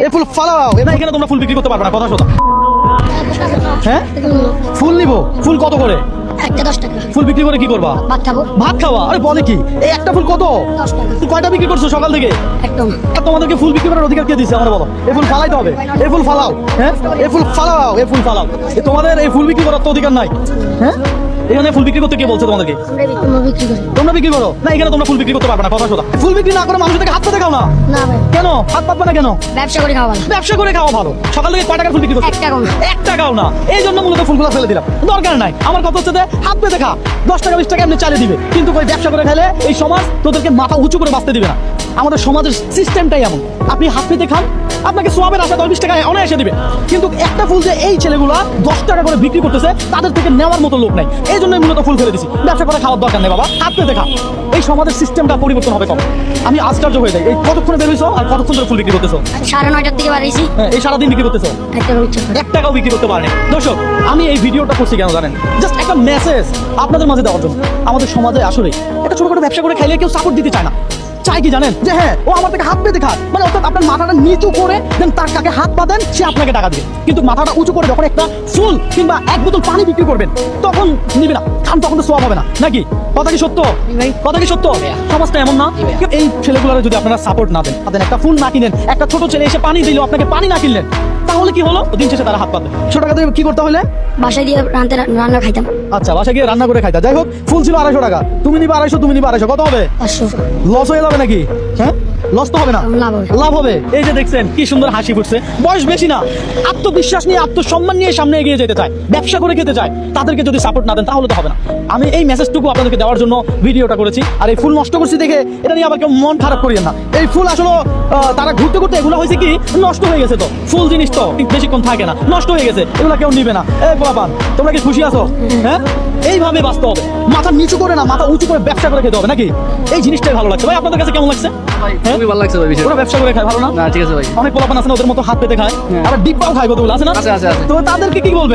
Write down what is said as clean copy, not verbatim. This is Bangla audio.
এই ফুল ফালাও, এটা এখানে তোমরা ফুল বিক্রি করতে পারবে না, কথা শোনো। হ্যাঁ, ফুল নিবো, ফুল কত করে? একটা 10 টাকা। ফুল বিক্রি করে কি করবা? ভাত খাবো। ভাত খাওয়া? আরে বলে কি, এই একটা ফুল কত? 10 টাকা। তুমি কয়টা বিক্রি করছো সকাল থেকে? একদম। আর তোমাদেরকে ফুল বিক্রি করার অধিকার কে দিচ্ছে আমরা বলো? এই ফুল ফালাইতে হবে, এই ফুল ফালাও। হ্যাঁ, এই ফুল ফালাও, এই ফুল ফালাও। তোমাদের এই ফুল বিক্রি করার তো অধিকার নাই। হ্যাঁ, এখানে ফুল বিক্রি করতে কে বলছে তোমাদেরকে? আমরা বিক্রি করি। তোমরা বিক্রি করো না, এখানে তোমরা ফুল বিক্রি করতে পারবে না, কথা শোনা। ফুল বিক্রি না করে মানুষদেরকে হাত পাতে খাও না না ভাই, কেন? হাত পাতবে না কেন? ব্যবসা করে খাওয়া ভালো। ব্যবসা করে খাওয়া ভালো। সকাল থেকে কয় টাকার ফুল বিক্রি করছো? 1 টাকাও না। 1 টাকাও না। এই জন্য মূলত ফুলগুলো ফেলে দিলাম, দরকার নাই। আমার কথা হচ্ছে যে হাত পেতে খা, 10 টাকা 20 টাকা এমনি চালিয়ে দিবে, কিন্তু ওই ব্যবসা করে খেলে এই সমাজ তোদেরকে মাথা উঁচু করে বাঁচতে দিবে না। আমাদের সমাজের সিস্টেমটাই এমন, আপনি হাত পেতে খান, আপনাকে সোয়াবের আশা 10-20 টাকায় অনায়াসে দিবে, কিন্তু একটা ফুল যে এই ছেলেগুলা 10 টাকা করে বিক্রি করতেছে তাদের থেকে নেওয়ার মতো লোক নাই। এই জন্যই মূলত ফুল ফেলে দিছি। ব্যবসা করে খাওয়ার দরকার নেই বাবা, হাত পেতে খা। এই সমাজের সিস্টেমটা পরিবর্তন হবে কবে? আমি আশ্চর্য হয়ে যাই, এই কতক্ষণে বের হইছো আর কতক্ষণ ধরে ফুল বিক্রি করতেছো? 9:30 থেকে বাড়াইছি। হ্যাঁ, এই সারাদিন বিক্রি করতেছো, 1 টাকা বিক্রি করি। 1 টাকাও বিক্রি করতে পারেনি। দর্শক, আমি এই ভিডিওটা করছি কেন জানেন? জাস্ট একটা মেসেজ আপনাদের মাঝে দেওয়ার জন্য। আমাদের সমাজে আসলে একটা ছোটখাটো ব্যবসা করে খাইলে কেউ সাপোর্ট দিতে চায় না। চাই কি জানেন? যে হ্যাঁ, ও আমার থেকে হাত পেতে খায়, মানে অর্থাৎ আপনার মাথাটা নিচু করে দেন, তার কাকে হাত পা দেন, সে আপনাকে টাকা দিবে। কিন্তু মাথাটা উঁচু করে যখন একটা ফুল কিংবা 1 বোতল পানি বিক্রি করবেন, তখন নিবে না, কারণ তখন তো সোয়াব হবে না, নাকি? কথা কি সত্য? কথা কি সত্য? সমাজটা এমন না? এই ছেলেগুলোর যদি আপনারা সাপোর্ট না দেন, একটা ফুল না কিনেন, একটা ছোট ছেলে এসে পানি দিল, আপনাকে পানি না কিনলেন, তাহলে কি হলো? দিন শেষে তারা হাত পাতবে। ছোট টাকা দিয়ে কি করতে হলে? বাসায় দিয়ে রান্না খাইতাম। আচ্ছা, বাসায় গিয়ে রান্না করে খাইতা। যাই হোক, ফুল ছিল 250 টাকা, তুমি নিবা 250, তুমি নিবা 250, কত হবে? 500। লস হয়ে যাবে নাকি? হ্যাঁ, লস তো হবে না, লাভ হবে। লাভ হবে। এই যে দেখছেন কি সুন্দর হাসি ফুটছে, বয়স বেশি না, আত্মবিশ্বাস নিয়ে আত্মসম্মান নিয়ে সামনে এগিয়ে যেতে চায়, ব্যবসা করে খেতে চায়। তাদেরকে যদি সাপোর্ট না দেন তাহলে তো হবে না। আমি এই মেসেজটুকু আপনাদেরকে দেওয়ার জন্য ভিডিওটা করেছি। আর এই ফুল নষ্ট করছি দেখে এটা নিয়ে আবার কেউ মন খারাপ করিয়েন না। এই ফুল আসলে তারা ঘুরতে ঘুরতে এগুলো হয়েছে কি নষ্ট হয়ে গেছে। তো ফুল জিনিস তো বেশিক্ষণ থাকে না, নষ্ট হয়ে গেছে, এগুলো কেউ নিবে না। এই বাবা, তোমরা কি খুশি আছো? হ্যাঁ, এইভাবে বাঁচতে হবে, মাথা নিচু করে না, মাথা উঁচু করে ব্যবসা করে খেতে হবে, নাকি? এই জিনিসটাই ভালো লাগছে ভাই। আপনাদের কাছে কেমন লাগছে? ভাই খুবই ভালো লাগছে ভাই বিষয়টা। ওরা ব্যবসা করে খায়, ভালো না? না ঠিক আছে ভাই। অনেক পোলাপান আছে না, ওদের মতো হাত পেতে খায়, আবার ডিব্বাও খায়, কতগুলো আছে না? আছে। তো তাদেরকে কি বলবেন?